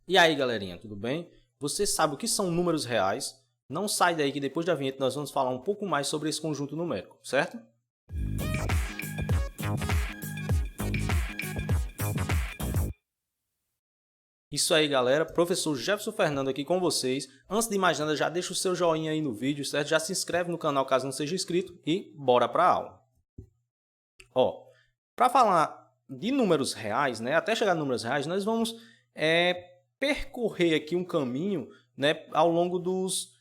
E aí, galerinha, tudo bem? Você sabe o que são números reais? Não sai daí que depois da vinheta nós vamos falar um pouco mais sobre esse conjunto numérico, certo? Isso aí, galera. Professor Jefferson Fernando aqui com vocês. Antes de mais nada, já deixa o seu joinha aí no vídeo, certo? Já se inscreve no canal caso não seja inscrito e bora para a aula. Ó, para falar de números reais, né? Até chegar a números reais, nós vamos percorrer aqui um caminho, né, ao longo dos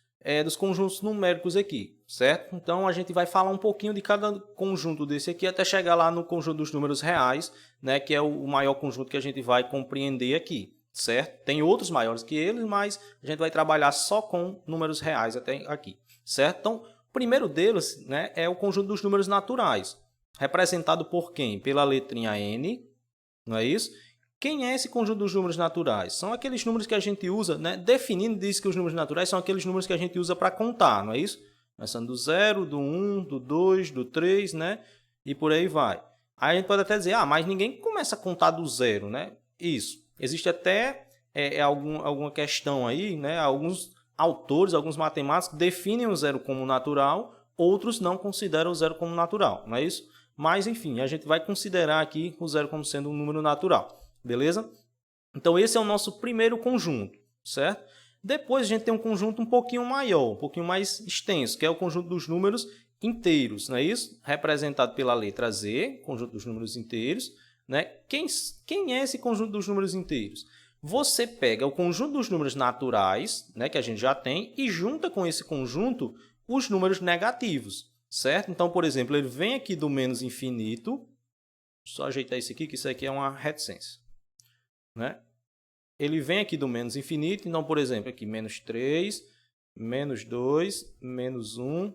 conjuntos numéricos aqui, certo? Então, a gente vai falar um pouquinho de cada conjunto desse aqui até chegar lá no conjunto dos números reais, né, que é o maior conjunto que a gente vai compreender aqui, certo? Tem outros maiores que eles, mas a gente vai trabalhar só com números reais até aqui, certo? Então, o primeiro deles, né, é o conjunto dos números naturais, representado por quem? Pela letrinha N, não é isso? Quem é esse conjunto dos números naturais? São aqueles números que a gente usa, né? Definindo, diz que os números naturais são aqueles números que a gente usa para contar, não é isso? Começando do 0, do 1, do 2, do 3, né? E por aí vai. Aí a gente pode até dizer, mas ninguém começa a contar do 0, né? Isso. Existe até alguma questão aí, né? Alguns autores, alguns matemáticos definem o 0 como natural, outros não consideram o 0 como natural, não é isso? Mas, enfim, a gente vai considerar aqui o 0 como sendo um número natural. Beleza? Então, esse é o nosso primeiro conjunto, certo? Depois, a gente tem um conjunto um pouquinho maior, um pouquinho mais extenso, que é o conjunto dos números inteiros, não é isso? Representado pela letra Z, conjunto dos números inteiros, né? Quem é esse conjunto dos números inteiros? Você pega o conjunto dos números naturais, né, que a gente já tem, e junta com esse conjunto os números negativos, certo? Então, por exemplo, ele vem aqui do menos infinito, só ajeitar isso aqui, que isso aqui é uma reticência. Né? Ele vem aqui do menos infinito, então, por exemplo, aqui menos 3, menos 2, menos 1,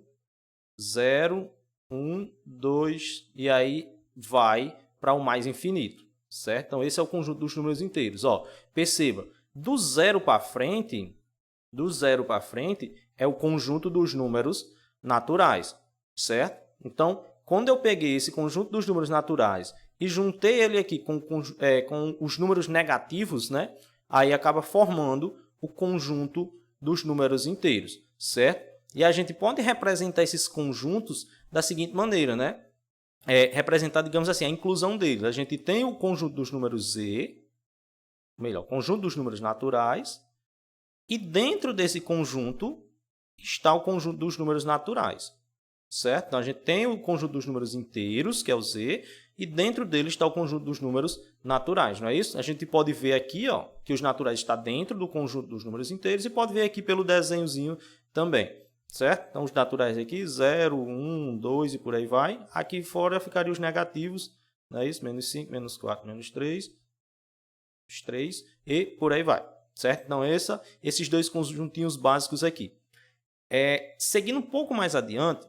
0, 1, 2, e aí vai para o mais infinito, certo? Então, esse é o conjunto dos números inteiros. Ó, perceba, do 0 para frente é o conjunto dos números naturais, certo? Então, quando eu peguei esse conjunto dos números naturais e juntei ele aqui com os números negativos, né? Aí acaba formando o conjunto dos números inteiros, certo? E a gente pode representar esses conjuntos da seguinte maneira, né? Representar, digamos assim, a inclusão deles. A gente tem o conjunto dos números Z, melhor, o conjunto dos números naturais, e dentro desse conjunto está o conjunto dos números naturais, certo? Então, a gente tem o conjunto dos números inteiros, que é o Z, e dentro dele está o conjunto dos números naturais, não é isso? A gente pode ver aqui, ó, que os naturais estão dentro do conjunto dos números inteiros e pode ver aqui pelo desenhozinho também, certo? Então, os naturais aqui, 0, 1, 2 e por aí vai. Aqui fora ficariam os negativos, não é isso? Menos 5, menos 4, menos 3, 3 e por aí vai, certo? Então, esses dois conjuntinhos básicos aqui. Seguindo um pouco mais adiante,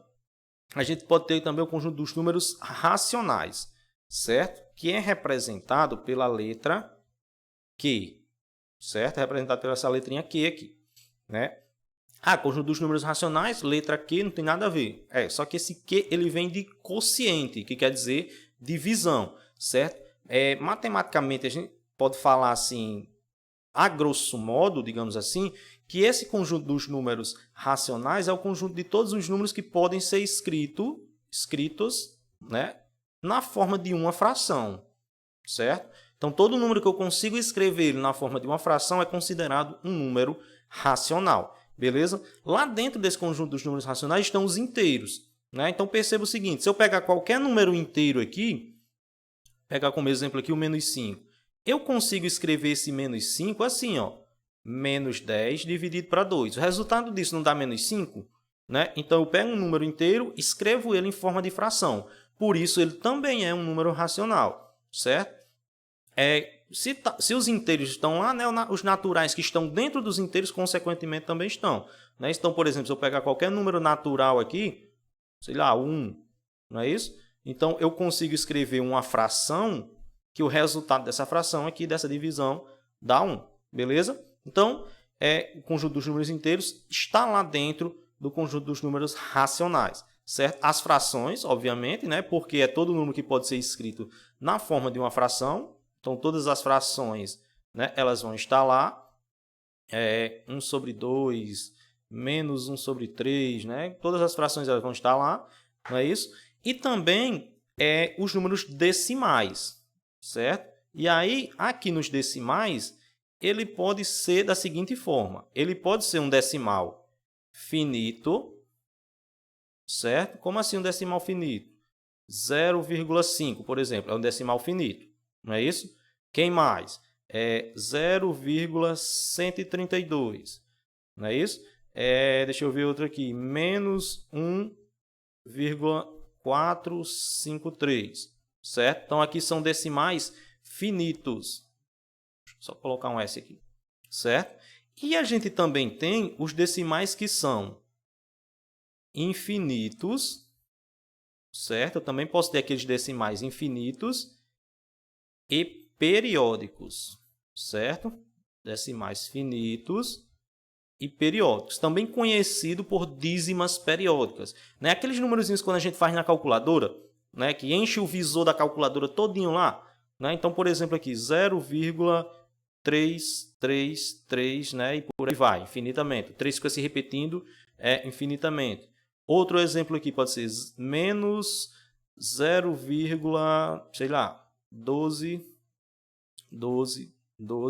a gente pode ter também o conjunto dos números racionais, certo? Que é representado pela letra Q, certo? É representado pela essa letrinha Q aqui, né? Conjunto dos números racionais, letra Q, não tem nada a ver. Só que esse Q ele vem de quociente, que quer dizer divisão, certo? Matematicamente, a gente pode falar assim, a grosso modo, digamos assim, que esse conjunto dos números racionais é o conjunto de todos os números que podem ser escritos, né, na forma de uma fração, certo? Então, todo número que eu consigo escrever na forma de uma fração é considerado um número racional, beleza? Lá dentro desse conjunto dos números racionais estão os inteiros, né? Então, perceba o seguinte, se eu pegar qualquer número inteiro aqui, pegar como exemplo aqui o menos 5, eu consigo escrever esse menos 5 assim, ó, menos 10 dividido para 2. O resultado disso não dá menos 5? Né? Então, eu pego um número inteiro, escrevo ele em forma de fração. Por isso, ele também é um número racional, certo? Se os inteiros estão lá, né, os naturais que estão dentro dos inteiros, consequentemente, também estão. Né? Então, por exemplo, se eu pegar qualquer número natural aqui, sei lá, 1, não é isso? Então, eu consigo escrever uma fração que o resultado dessa fração aqui, dessa divisão, dá 1, beleza? Então, o conjunto dos números inteiros está lá dentro do conjunto dos números racionais, certo? As frações, obviamente, né? Porque é todo número que pode ser escrito na forma de uma fração. Então, todas as frações, né, elas vão estar lá. 1 sobre 2, menos 1 sobre 3, né? Todas as frações elas vão estar lá, não é isso? E também os números decimais, certo? E aí, aqui nos decimais, ele pode ser da seguinte forma. Ele pode ser um decimal finito, certo? Como assim um decimal finito? 0,5, por exemplo, é um decimal finito, não é isso? Quem mais? 0,132, não é isso? Deixa eu ver outro aqui, menos 1,453, certo? Então, aqui são decimais finitos. Deixa eu só colocar um S aqui, certo? E a gente também tem os decimais que são infinitos, certo? Eu também posso ter aqueles decimais infinitos e periódicos, certo? Decimais finitos e periódicos, também conhecido por dízimas periódicas, né? Aqueles númerozinhos quando a gente faz na calculadora, né? Que enche o visor da calculadora todinho lá, né? Então, por exemplo, aqui 0,333, né? E por aí vai, infinitamente. O 3 fica se repetindo infinitamente. Outro exemplo aqui pode ser menos 0, sei lá, 12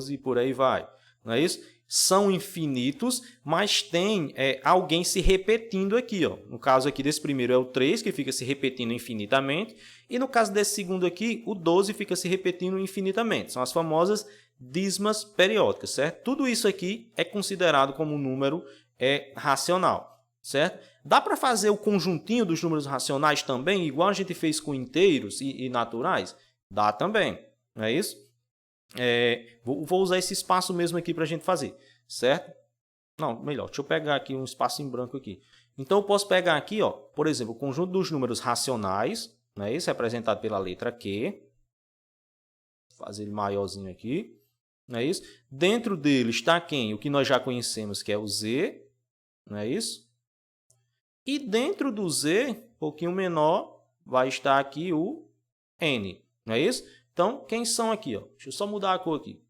e por aí vai. Não é isso? São infinitos, mas tem alguém se repetindo aqui. Ó. No caso aqui desse primeiro é o 3, que fica se repetindo infinitamente. E no caso desse segundo aqui, o 12 fica se repetindo infinitamente. São as famosas dízimas periódicas, certo? Tudo isso aqui é considerado como um número racional, certo? Dá para fazer o conjuntinho dos números racionais também, igual a gente fez com inteiros e naturais? Dá também, não é isso? Vou usar esse espaço mesmo aqui para a gente fazer, certo? Não, melhor, deixa eu pegar aqui um espaço em branco aqui. Então, eu posso pegar aqui, ó, por exemplo, o conjunto dos números racionais, não é isso? Representado pela letra Q. Vou fazer ele maiorzinho aqui, não é isso? Dentro dele está quem? O que nós já conhecemos, que é o Z, não é isso? E dentro do Z, um pouquinho menor, vai estar aqui o N, não é isso? Então, quem são aqui? Ó? Deixa eu só mudar a cor aqui.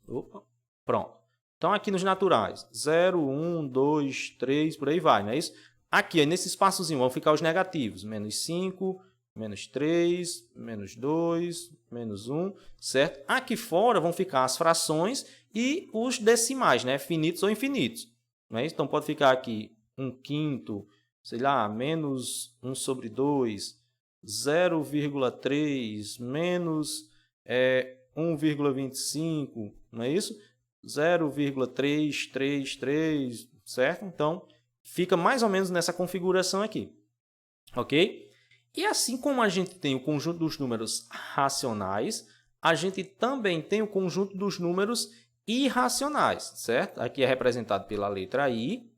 Opa, pronto. Então, aqui nos naturais, 0, 1, 2, 3, por aí vai, não é isso? Aqui, nesse espaçozinho, vão ficar os negativos. Menos 5, menos 3, menos 2, menos 1, certo? Aqui fora vão ficar as frações e os decimais, né? Finitos ou infinitos. Não é isso? Então, pode ficar aqui 1/5, sei lá, menos 1 sobre 2, 0,3, menos 1,25, não é isso? 0,333, certo? Então, fica mais ou menos nessa configuração aqui, ok? E assim como a gente tem o conjunto dos números racionais, a gente também tem o conjunto dos números irracionais, certo? Aqui é representado pela letra I,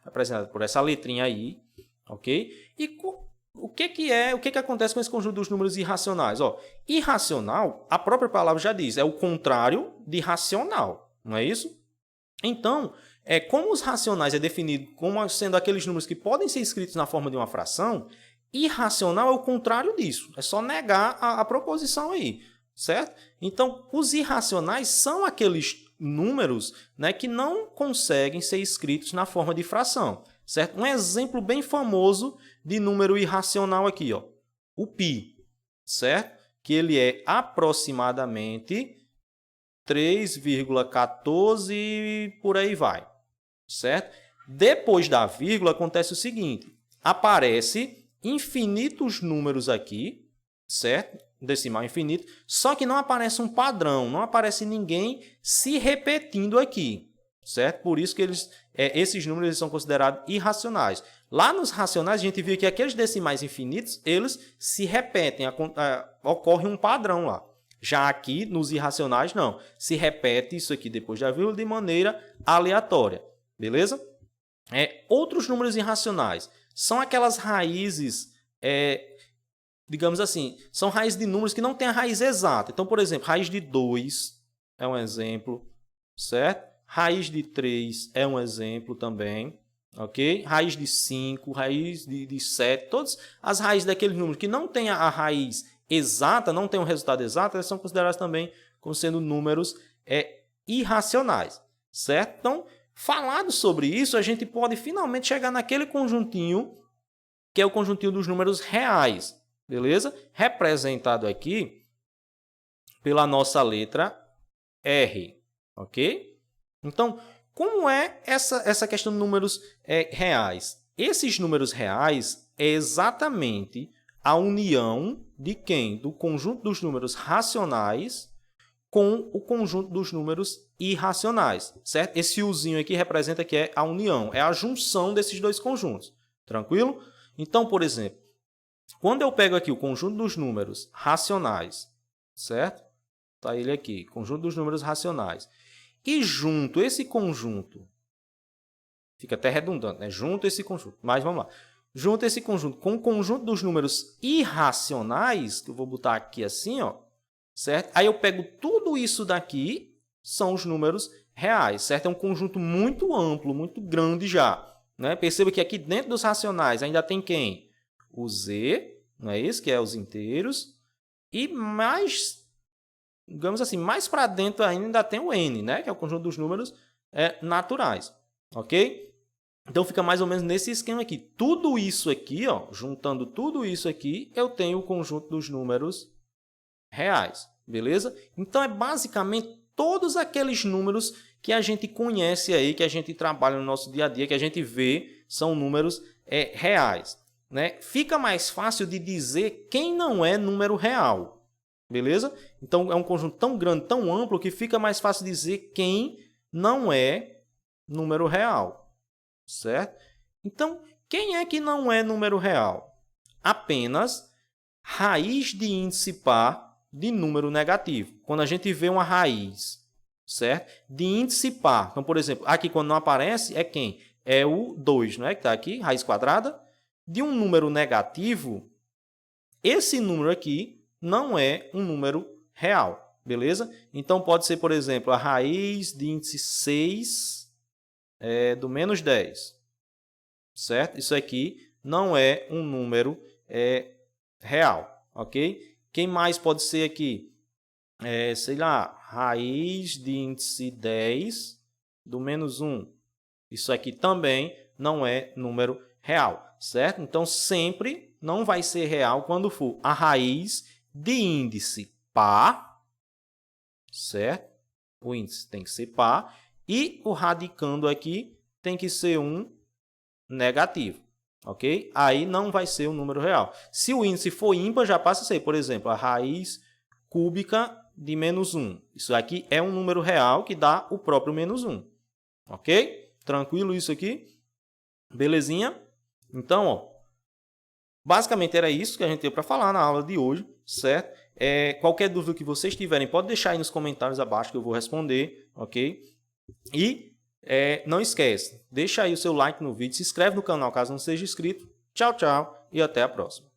representado por essa letrinha I, ok? E o que acontece com esse conjunto dos números irracionais? Ó, irracional, a própria palavra já diz, é o contrário de racional, não é isso? Então, como os racionais é definido como sendo aqueles números que podem ser escritos na forma de uma fração, irracional é o contrário disso, é só negar a proposição aí, certo? Então, os irracionais são aqueles números, né, que não conseguem ser escritos na forma de fração, certo? Um exemplo bem famoso de número irracional aqui, ó, o π, certo? Que ele é aproximadamente 3,14 e por aí vai, certo? Depois da vírgula acontece o seguinte, aparece infinitos números aqui, certo? Decimal infinito, só que não aparece um padrão, não aparece ninguém se repetindo aqui, certo? Por isso que esses números são considerados irracionais. Lá nos racionais, a gente viu que aqueles decimais infinitos, eles se repetem, ocorre um padrão lá. Já aqui, nos irracionais, não. Se repete isso aqui depois da vírgula de maneira aleatória, beleza? Outros números irracionais são aquelas raízes, digamos assim, são raízes de números que não têm a raiz exata. Então, por exemplo, raiz de 2 é um exemplo, certo? Raiz de 3 é um exemplo também, ok? Raiz de 5, raiz de 7, todas as raízes daqueles números que não têm a raiz exata, não têm um resultado exato, elas são consideradas também como sendo números irracionais, certo? Então, falado sobre isso, a gente pode finalmente chegar naquele conjuntinho que é o conjuntinho dos números reais, beleza? Representado aqui pela nossa letra R, ok? Então, como é essa questão de números reais? Esses números reais é exatamente a união de quem? Do conjunto dos números racionais com o conjunto dos números irracionais, certo? Esse Uzinho aqui representa que é a união, é a junção desses dois conjuntos, tranquilo? Então, por exemplo, quando eu pego aqui o conjunto dos números racionais, certo? Está ele aqui, conjunto dos números racionais, e junto esse conjunto, fica até redundante, né? Junto esse conjunto, mas vamos lá. Junto esse conjunto com o conjunto dos números irracionais, que eu vou botar aqui assim, ó, certo? Aí eu pego tudo isso daqui, são os números reais, certo? É um conjunto muito amplo, muito grande já, né? Perceba que aqui dentro dos racionais ainda tem quem? O Z, não é isso? Que é os inteiros. E mais, digamos assim, mais para dentro ainda tem o N, né? Que é o conjunto dos números naturais, ok? Então, fica mais ou menos nesse esquema aqui. Tudo isso aqui, ó, juntando tudo isso aqui, eu tenho o conjunto dos números reais, beleza? Então, é basicamente todos aqueles números que a gente conhece aí, que a gente trabalha no nosso dia a dia, que a gente vê, são números reais, né? Fica mais fácil de dizer quem não é número real, beleza? Então, é um conjunto tão grande, tão amplo, que fica mais fácil dizer quem não é número real. Certo? Então, quem é que não é número real? Apenas raiz de índice par de número negativo. Quando a gente vê uma raiz, certo? De índice par. Então, por exemplo, aqui quando não aparece, é quem? É o 2, não é? Que está aqui, raiz quadrada. De um número negativo, esse número aqui não é um número real, beleza? Então, pode ser, por exemplo, a raiz de índice 6 do menos 10, certo? Isso aqui não é um número real, ok? Quem mais pode ser aqui? Sei lá, raiz de índice 10 do menos 1. Isso aqui também não é número real, certo? Então, sempre não vai ser real quando for a raiz de índice par, certo? O índice tem que ser par. E o radicando aqui tem que ser um negativo, ok? Aí não vai ser um número real. Se o índice for ímpar, já passa a ser, por exemplo, a raiz cúbica de menos 1. Isso aqui é um número real que dá o próprio menos 1, ok? Tranquilo isso aqui? Belezinha? Então, ó, basicamente era isso que a gente teve para falar na aula de hoje, certo? Qualquer dúvida que vocês tiverem, pode deixar aí nos comentários abaixo que eu vou responder, ok? E não esquece, deixa aí o seu like no vídeo, se inscreve no canal caso não seja inscrito. Tchau, tchau e até a próxima.